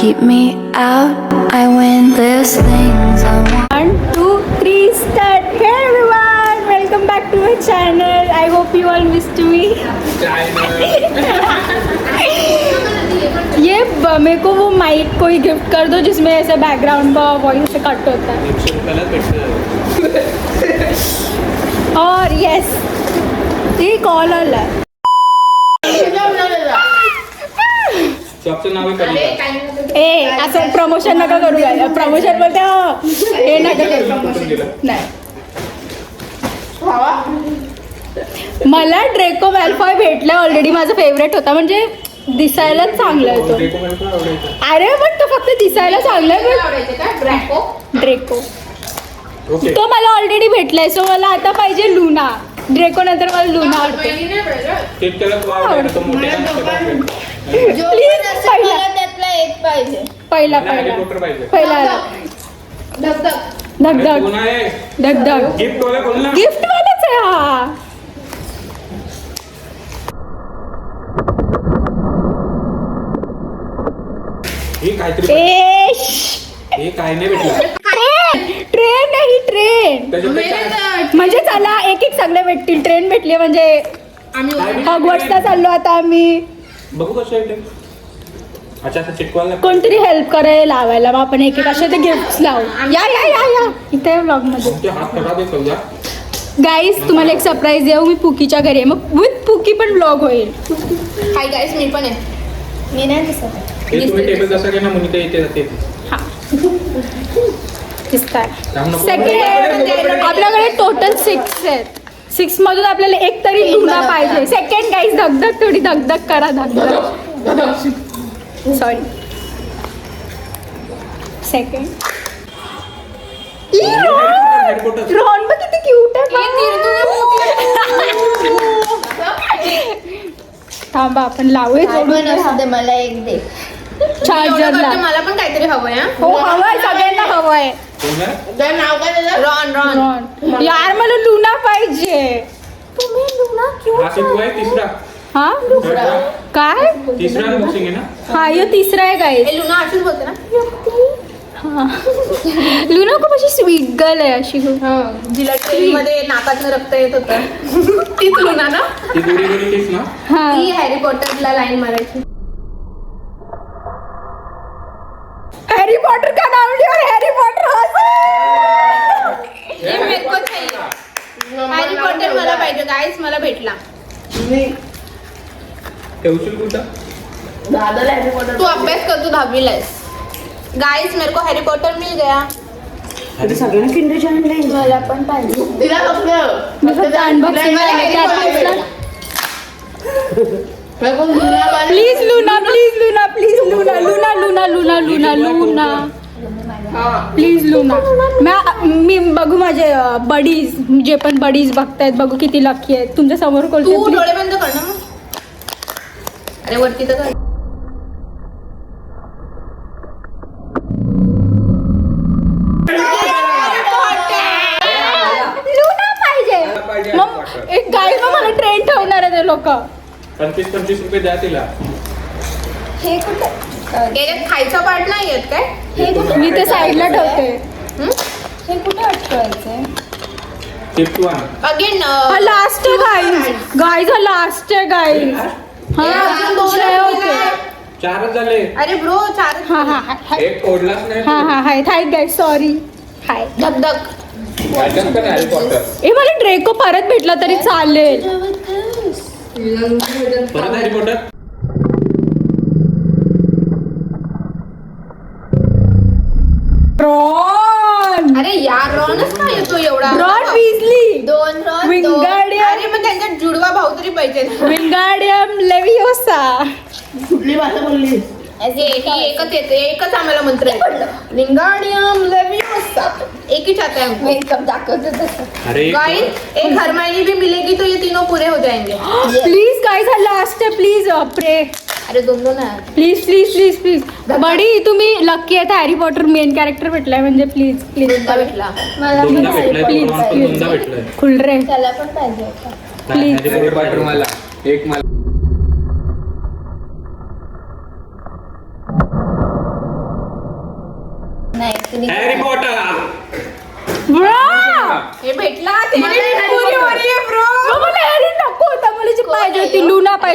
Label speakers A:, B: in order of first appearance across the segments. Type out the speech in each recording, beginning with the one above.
A: keep me out. I win. There's things I want.
B: 1, 2, 3 start. Hey everyone, welcome back to my channel. I hope you all missed me. ये मेरे को वो mic कोई gift कर दो जिसमें ऐसे background का वॉइस से कट होता है. और यस ये कॉल आला है. ए असं प्रमोशन नका करू. प्रमोशन बोलते हो हे नका करू. नाही मला ड्रेको मॅल्फॉय भेटला ऑलरेडी. माझा फेवरेट होता. म्हणजे दिसायला चांगला आहे तो. अरे पण तो फक्त दिसायला चांगला आहे. ड्रेको तो मला ऑलरेडी भेटलाय. सो मला आता पाहिजे लुना. ड्रेको नंतर मला लुना आवडते. प्लीज पहिला धगधग गिफ्ट वालाच आहे हा. ट्रेन नाही ट्रेन म्हणजे चला एक एक सगळे भेटतील. ट्रेन भेटली म्हणजे हॉगवर्ट्सला चाललो आता आम्ही.
C: बघू कसं
B: कोणतरी हेल्प करायला लावायला. मग आपण एक एक असे ते गिफ्ट लावू. या या या या इथे व्लॉग मध्ये. गाईज तुम्हाला एक सरप्राईज देऊ. मी पुकीच्या घरी आहे. मग विथ पुकी पण व्लॉग होईल.
D: हाय गाईस मी पण आहे. मी नाही दिसत.
C: टेबल जसा की ना मुनिका इथे जाते.
B: हा दिसताय. सेकंड आपल्याकडे टोटल 6 आहेत. 6 मधून आपल्याला एक तरी लुना पाहिजे. सेकंड गाईज धगधग थोडी धगधग करा. धगधग सॉरी सेकंड. रॉन बघ किती क्यूट आहे. थांबा आपण लावूया.
D: मला एक दे.
B: चार्जरला
D: मला पण काहीतरी हवंय.
B: हो हवंय सगळ्यांना हवंय.
D: नाव काय? Ron Ron.
B: यार मला लुना पाहिजे.
D: तुम्ही लुना
C: तिसरा
B: हा काय
C: तिसरा अनबॉक्सिंग आहे ना.
B: हा ये तिसरा आहे गाईज.
D: लुना अशीच बोलते ना.
B: लुना खूप अशी स्वीट गर्ल आहे. अशी
D: जिला ट्रेन मध्ये नाकातनं रक्त येत होतं तीच लुना ना.
C: ती गोरी गोरी तीच ना.
B: हा
D: ती हॅरी पॉटरला लाईन मारायची.
B: हैरी पॉटर का नाम लिया और हैरी पॉटर
D: ये मेरे को चाहिए. हॅरी पॉटर मला पाहिजे गाईस. मला भेटला.
C: ठेवशील कुठं.
D: तू अभ्यास कर. तू 10वीला आहेस. गाईस मेरे को हॅरी पॉटर मिल गया. मला पण पाहिजे.
B: Please Luna please Luna please Luna Luna Luna Luna Luna Luna please Luna. मी बघू माझे बडीज जे पण बडीज बघतायत बघू किती लकी आहेत. तुमच्या समोर
D: तू
B: कोणते
D: डोळे बंद कर ना. अरे वरती तर कर.
B: लुना पाहिजे. मग एक गाई मग मला ट्रेन ठेवणार आहे ते लोक.
C: 25 रुपये द्या तिला.
D: हे कुठे याच्यात खायचा पार्ट नाही येत काय? हे कुठे?
B: मी ते साईडला ठेवते.
D: हे कुठे अटकवायचंय?
C: टिप 1
D: अगेन
B: हा लास्ट आहे गाईज. गाईज हा लास्ट आहे गाईज. हा दुसरे होते.
C: 4च झाले.
D: अरे ब्रो 4.
B: हा हा हा
C: एक ओढलाच नाही.
B: हा हा हाय हाय गाईज सॉरी. हाय
D: धगधग.
C: वाटत पण हॅरी पॉटर.
B: ए मला ड्रेको परत भेटला तरी चालेल.
C: परत हॅरी पॉटर.
B: रॉन.
D: अरे यार रॉनच काय येतो एवढा.
B: रॉन विझली.
D: 2 रॉन.
B: विंगार्डियम.
D: अरे मग त्यांचा जुडवा भाऊ तरी पाहिजे.
B: विंगार्डियम लेविओसा.
D: कुठली भाषा बोलली? एकच येते. एकच आम्हाला मंत्र आहे. विंगार्डियम लेविओसा. एक ही चाहते हैं. मेकअप दाखवते तसं.
C: अरे
D: गाइस एक हरमाइनी भी मिलेगी तो ये तीनों पूरे हो जाएंगे.
B: प्लीज गाईज हा लास्ट आहे. Please pray.
D: अरे दोन है.
B: Please please please please. Buddy तुम्ही लकी आहेत. हॅरी पॉटर मेन कॅरेक्टर भेटलाय म्हणजे प्लीज प्लीज
D: दोनदा भेटला.
C: दोनदा भेटलाय.
B: प्लीज
C: दोनदा भेटलाय.
B: खुल रे
D: त्याला पण पाहिजे होता.
B: प्लीज.
C: हॅरी पॉटर मला एक मला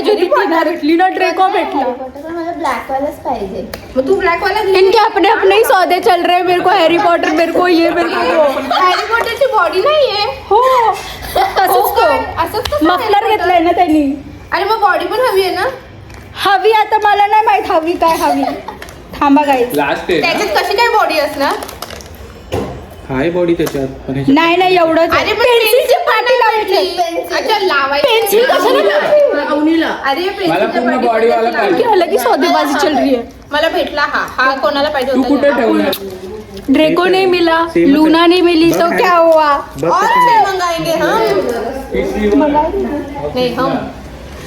B: पाहिजे होती टीना भेटली ना ड्रेको भेटला
D: मला ब्लॅक वालाच पाहिजे मग तू ब्लॅक वाला
B: इनके अपने अपने ही सौदे चल रहे हैं मेरे को हैरी पॉटर मेरे को ये मेरे को वो
D: हॅरी पॉटरची बॉडी नाहीये
B: हो असंच मफलर घेतलाय ना त्यांनी
D: अरे मग बॉडी पण हवी आहे ना
B: हवी आता मला नाही माहित हवी काय हवी थांबा गाईज
C: लास्ट आहे
D: त्याच्यात कशी काय बॉडी असणार
C: हाय बॉडी त्याच्यात पण ह्याच्यात-
B: नाही एवढंच
D: अरे पण
B: पेन्सिलची पाटी लावायची
D: अच्छा लावायची
B: पेन्सिल कशाला लावायची?
D: अरे
C: मला पूर्ण बॉडी वाला पाहिजे
B: अलग ही सौदेबाजी चल रही है
D: मला भेटला हा कोणाला पाहिजे
C: तू कुठे ठेवणार
B: ड्रेको नहीं मिला
C: Same है।
B: लूना नहीं मिली तो क्या हुआ
C: बघ
D: और
C: कसं
D: छह मंगाएंगे हम नहीं हम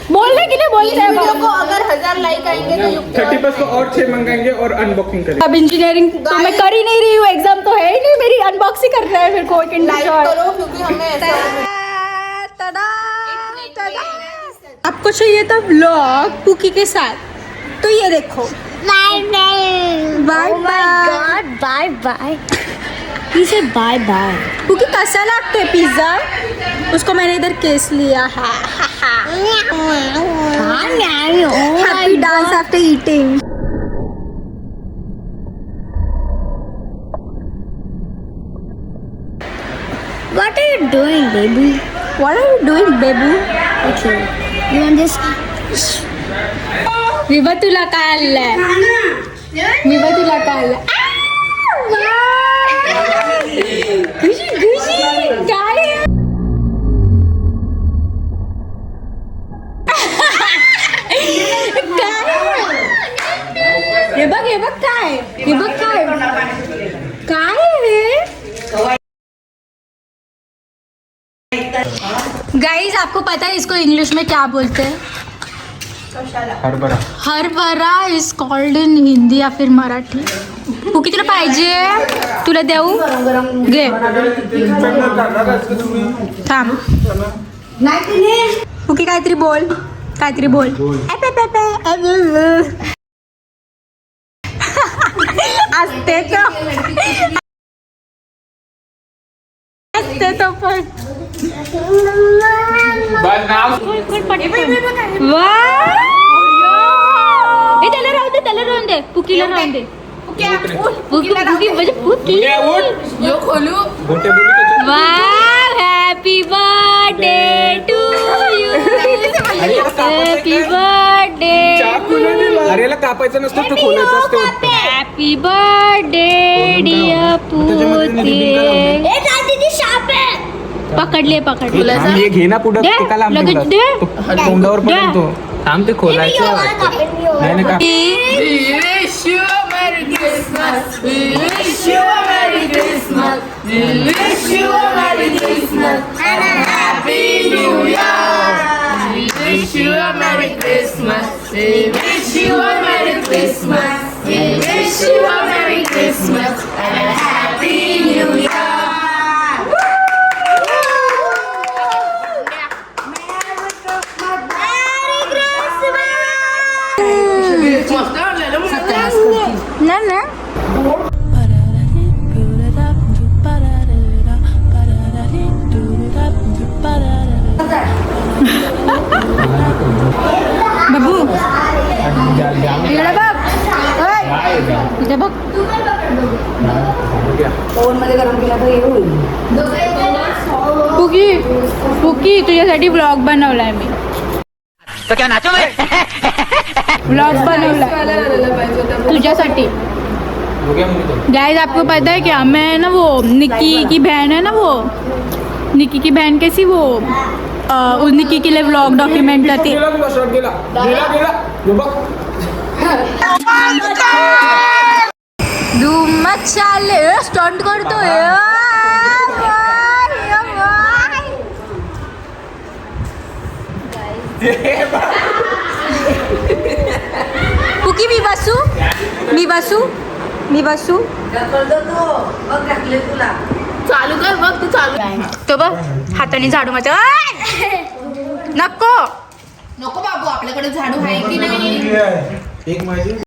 B: बोलने के लिए बोलते
D: इस वीडियो
B: हैं
D: को अगर 1000 लाइक आएंगे तो युक्त
C: 30 को और 6 मंगाएंगे और अनबॉक्सिंग करेंगे
B: अब इंजीनियरिंग तो मैं कर ही नहीं रही हूँ एग्जाम तो है ही नहीं मेरी अनबॉक्सिंग करना है मेरे को
D: लाइक करो क्योंकि हमें ऐसा
B: आपको चाहिए था व्लॉग कुकी के साथ तो ये देखो बाय बाय
A: बाय बाय
B: इसे बाय बाय कुकी कैसा लगता है पिज्जा उसको मैंने इधर केस लिया है happy dance after eating
A: What are you doing, baby?
B: What are you doing, baby?
A: Okay. You want this?
B: विभा तुला काय आणलंय विभा तुला काय आणलंय खुशी खुशी काय आहे? काय? हे बघ काय हे बघ काय काय आहे गाइस आपको पता है इसको इंग्लिश में क्या बोलते हैं
C: हरभरा
B: हरभरा इज कॉल्ड इन हिंदी या फिर मराठी तू तुला पाहिजे तुला देऊ घे थांब पुकी काहीतरी बोल असते तो पण
C: बस नाव
B: त्याला राहून दे पुकीला राहून दे पुकी म्हणजे पुकी
C: ये उठ
D: यो खोलू
C: गोटे बोलू त्याच्यात
B: wow happy birthday to you happy birthday
C: अरे याला कापायचं नसतं तू खोलायचं असतं
B: हॅपी बर्थडे डिअर पुती पकडले
C: हे घे ना पुढं
B: दे,
C: ते का लांब
B: लगेच
C: ठेवलास?
B: दे.
C: तो तोंडावर
B: दे.
C: पडेल तो थांब ते खोलायचं आहे वाटतं. नाही का
B: बाबू इकडे बघ इथे बघ पुकी तुझ्यासाठी ब्लॉग बनवलाय मी
E: तो क्या नाचो मैं
B: ब्लॉग बनवलाय तुझ्यासाठी गाइस आपको पता है क्या मैं ना वो निक्की की बहन है ना वो निक्की की बहन कैसी वो उस निक्की के लिए व्लॉग डॉक्यूमेंट करती धूम मचाले स्टंट करतोय पुकी मी बसू
D: चालू कर बघ तू चालू
B: तो बघ हाताने झाडू मारतो नको
D: नको बाबू आपल्याकडे झाडू आहे की नाही